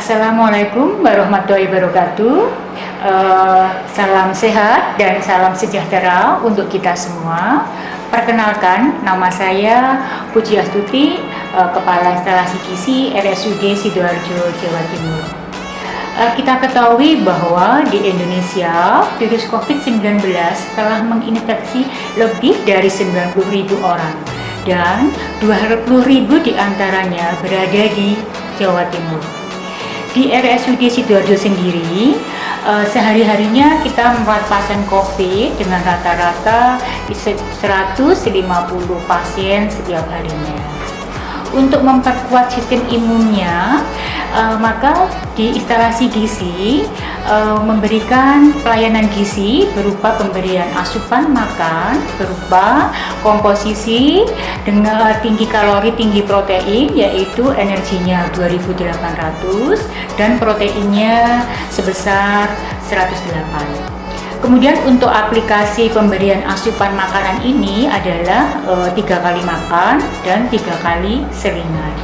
Assalamualaikum warahmatullahi wabarakatuh. Salam sehat dan salam sejahtera untuk kita semua. Perkenalkan, nama saya Puji Astuti, Kepala Instalasi Gizi RSUD Sidoarjo, Jawa Timur. Kita ketahui bahwa di Indonesia virus COVID-19 telah menginfeksi lebih dari 90.000 orang dan 20.000 diantaranya berada di Jawa Timur. Di RSUD Sidoarjo sendiri, sehari-harinya kita merawat pasien COVID dengan rata-rata 150 pasien setiap harinya. Untuk memperkuat sistem imunnya, maka di instalasi gizi memberikan pelayanan gizi berupa pemberian asupan makan berupa komposisi dengan tinggi kalori, tinggi protein, yaitu energinya 2800 dan proteinnya sebesar 108. Kemudian untuk aplikasi pemberian asupan makanan ini adalah 3 kali makan dan 3 kali selingan.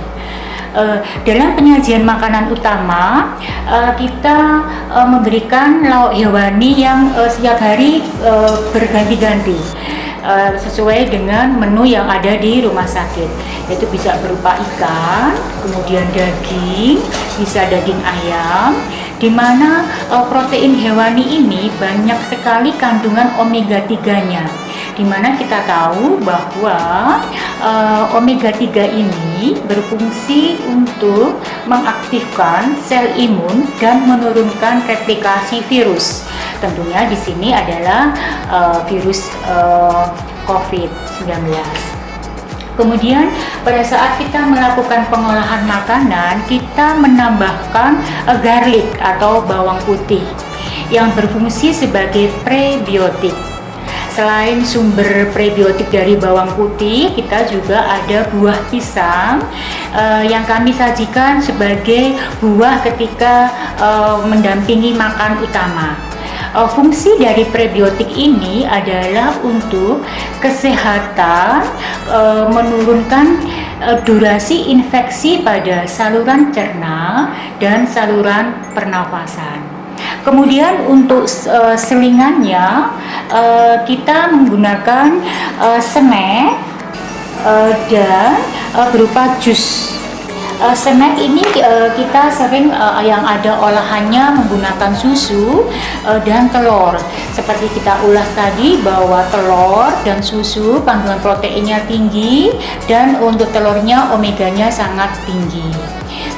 Dalam penyajian makanan utama, kita memberikan lauk hewani yang setiap hari berganti-ganti sesuai dengan menu yang ada di rumah sakit, yaitu bisa berupa ikan, kemudian daging, bisa daging ayam, di mana protein hewani ini banyak sekali kandungan omega 3-nya, di mana kita tahu bahwa omega 3 ini berfungsi untuk mengaktifkan sel imun dan menurunkan replikasi virus. Tentunya di sini adalah virus COVID-19. Kemudian pada saat kita melakukan pengolahan makanan, kita menambahkan garlic atau bawang putih yang berfungsi sebagai prebiotik. Selain sumber prebiotik dari bawang putih, kita juga ada buah pisang yang kami sajikan sebagai buah ketika mendampingi makan utama. Fungsi dari prebiotik ini adalah untuk kesehatan, menurunkan durasi infeksi pada saluran cerna dan saluran pernapasan. Kemudian untuk selingannya, kita menggunakan snack dan berupa jus. Snack ini kita sering yang ada olahannya menggunakan susu dan telur. Seperti kita ulas tadi bahwa telur dan susu kandungan proteinnya tinggi dan untuk telurnya omeganya sangat tinggi.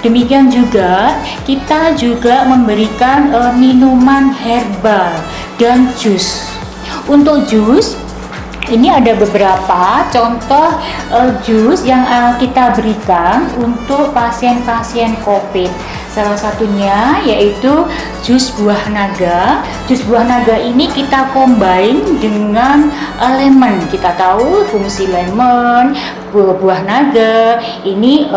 Demikian juga kita juga memberikan minuman herbal dan jus. Untuk jus ini ada beberapa contoh jus yang kita berikan untuk pasien-pasien COVID. Salah satunya yaitu jus buah naga. Jus buah naga ini kita combine dengan lemon. Kita tahu fungsi lemon, buah naga ini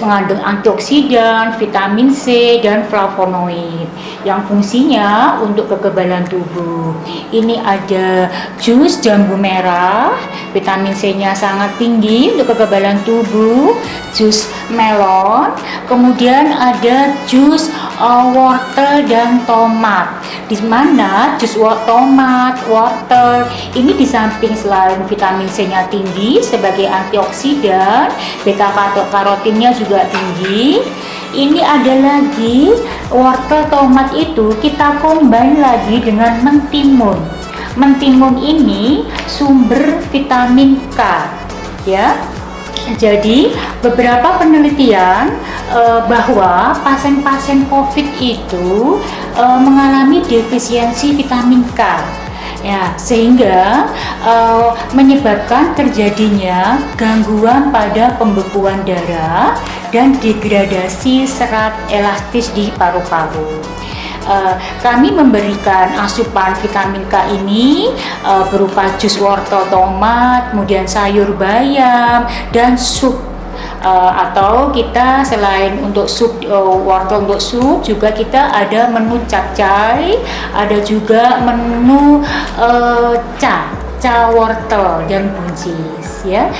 mengandung antioksidan, vitamin C dan flavonoid yang fungsinya untuk kekebalan tubuh. Ini ada jus jambu merah, vitamin C-nya sangat tinggi untuk kekebalan tubuh. Jus melon, kemudian ada jus wortel dan tomat, di mana jus tomat, wortel ini di samping selain vitamin C-nya tinggi sebagai antioksidan, beta karotinnya juga tinggi. Ini ada lagi wortel tomat itu kita combine lagi dengan mentimun. Mentimun ini sumber vitamin K, ya. Jadi beberapa penelitian bahwa pasien-pasien COVID itu mengalami defisiensi vitamin K, ya, sehingga menyebabkan terjadinya gangguan pada pembekuan darah dan degradasi serat elastis di paru-paru. Kami memberikan asupan vitamin K ini berupa jus wortel tomat, kemudian sayur bayam dan sup. Atau kita selain untuk sup wortel untuk sup juga kita ada menu capcay, ada juga menu ca wortel dan buncis. ya.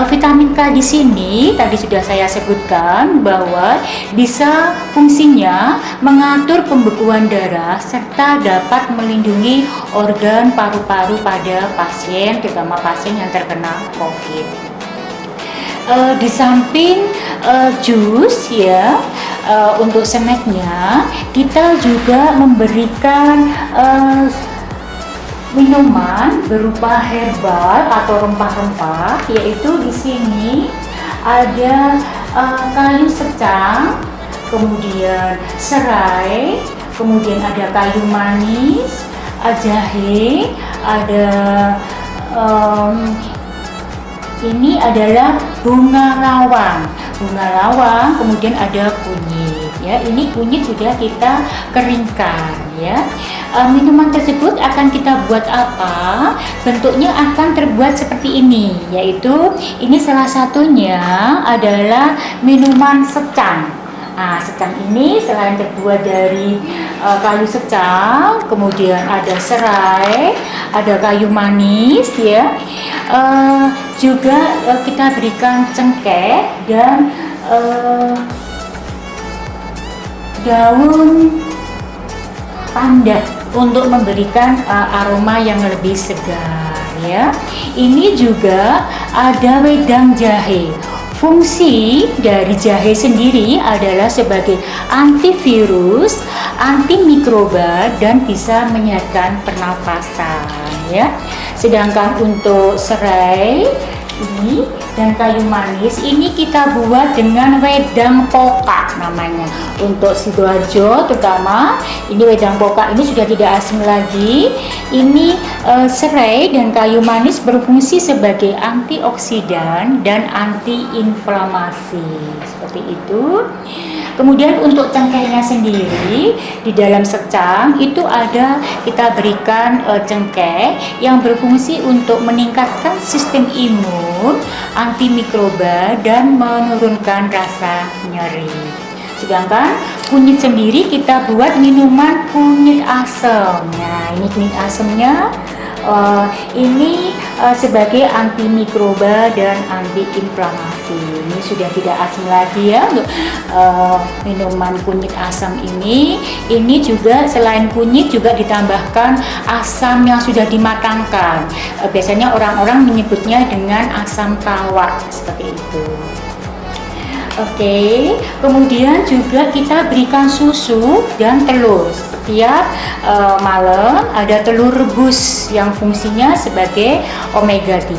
Vitamin K di sini tadi sudah saya sebutkan bahwa bisa fungsinya mengatur pembekuan darah serta dapat melindungi organ paru-paru pada pasien, terutama pasien yang terkena COVID. Di samping jus ya, untuk snacknya kita juga memberikan minuman berupa herbal atau rempah-rempah, yaitu di sini ada kayu secang, kemudian serai, kemudian ada kayu manis, jahe, ada ini adalah bunga lawang, kemudian ada kunyit ya. Ini kunyit sudah kita keringkan ya. Minuman tersebut akan kita buat apa? Bentuknya akan terbuat seperti ini, yaitu ini salah satunya adalah minuman secang. Nah, secang ini selain terbuat dari kayu secang, kemudian ada serai, ada kayu manis ya, juga kita berikan cengkeh dan daun pandan untuk memberikan aroma yang lebih segar ya. Ini juga ada wedang jahe. Fungsi dari jahe sendiri adalah sebagai antivirus, antimikroba, dan bisa menyehatkan pernafasan ya. Sedangkan untuk serai ini dan kayu manis ini kita buat dengan wedang pokak namanya. Untuk Sidoarjo terutama ini wedang pokak ini sudah tidak asing lagi. Ini serai dan kayu manis berfungsi sebagai antioksidan dan antiinflamasi seperti itu. Kemudian untuk cengkehnya sendiri di dalam secang itu ada kita berikan cengkeh yang berfungsi untuk meningkatkan sistem imun, antimikroba, dan menurunkan rasa nyeri. Sedangkan kunyit sendiri kita buat minuman kunyit asam. Nah, ini kunyit asamnya ini sebagai antimikroba dan antiinflamasi. Ini sudah tidak asing lagi ya untuk minuman kunyit asam ini. Ini juga selain kunyit juga ditambahkan asam yang sudah dimatangkan. Biasanya orang-orang menyebutnya dengan asam tawar seperti itu. Oke, kemudian juga kita berikan susu dan telur. Setiap malam ada telur rebus yang fungsinya sebagai omega 3.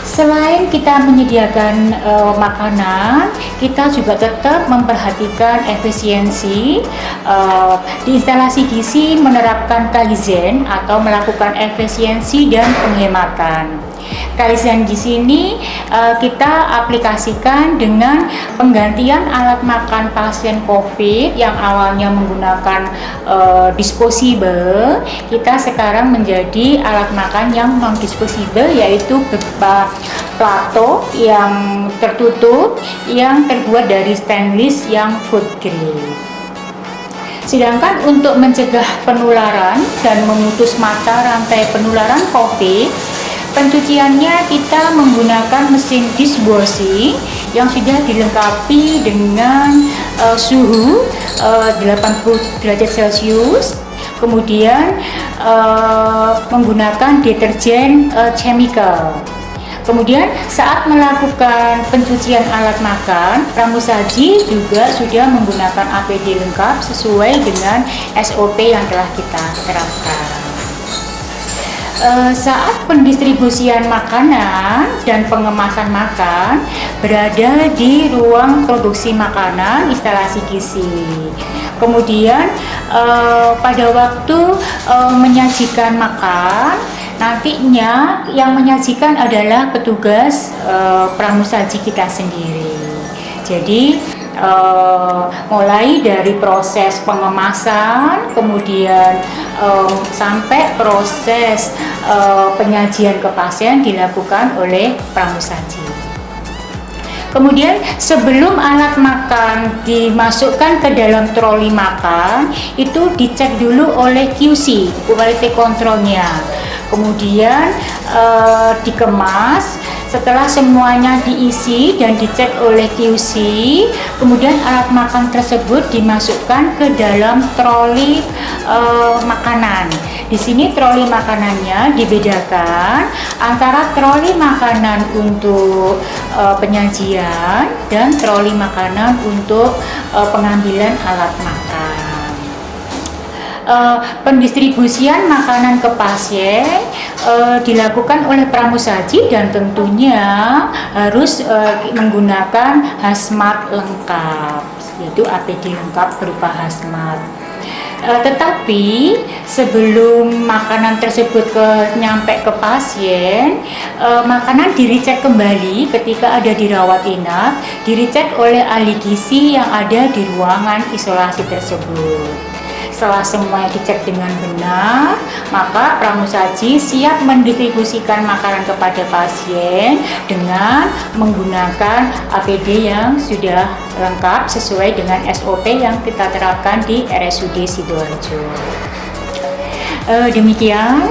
Selain kita menyediakan makanan, kita juga tetap memperhatikan efisiensi. Di instalasi gizi menerapkan Kaizen atau melakukan efisiensi dan penghematan. Kaizen di sini kita aplikasikan dengan penggantian alat makan pasien COVID yang awalnya menggunakan disposable, kita sekarang menjadi alat makan yang non disposable, yaitu berupa plato yang tertutup yang terbuat dari stainless yang food grade. Sedangkan untuk mencegah penularan dan memutus mata rantai penularan COVID, pencuciannya kita menggunakan mesin dishwashing yang sudah dilengkapi dengan suhu 80 derajat Celcius, kemudian menggunakan deterjen chemical. Kemudian saat melakukan pencucian alat makan, pramusaji juga sudah menggunakan APD lengkap sesuai dengan SOP yang telah kita terapkan. Saat pendistribusian makanan dan pengemasan makan berada di ruang produksi makanan instalasi gizi. Kemudian pada waktu menyajikan makan, nantinya yang menyajikan adalah petugas pramusaji kita sendiri. Jadi mulai dari proses pengemasan, kemudian sampai proses penyajian ke pasien dilakukan oleh pramusaji. Kemudian sebelum alat makan dimasukkan ke dalam troli makan, itu dicek dulu oleh QC, quality controlnya. kemudian dikemas. Setelah semuanya diisi dan dicek oleh QC, kemudian alat makan tersebut dimasukkan ke dalam troli makanan. Di sini troli makanannya dibedakan antara troli makanan untuk penyajian dan troli makanan untuk pengambilan alat makan. Pendistribusian makanan ke pasien dilakukan oleh pramusaji dan tentunya harus menggunakan hazmat lengkap, yaitu APD lengkap berupa hazmat. Tetapi sebelum makanan tersebut nyampe ke pasien, makanan diricek kembali ketika ada dirawat inap, diricek oleh ahli gizi yang ada di ruangan isolasi tersebut. Setelah semuanya dicek dengan benar, maka pramusaji siap mendistribusikan makanan kepada pasien dengan menggunakan APD yang sudah lengkap sesuai dengan SOP yang kita terapkan di RSUD Sidoarjo. Demikian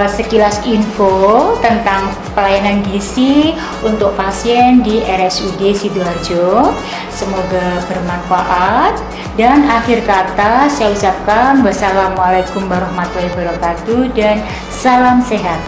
sekilas info tentang pelayanan gizi untuk pasien di RSUD Sidoarjo. Semoga bermanfaat, dan akhir kata saya ucapkan wassalamualaikum warahmatullahi wabarakatuh dan salam sehat.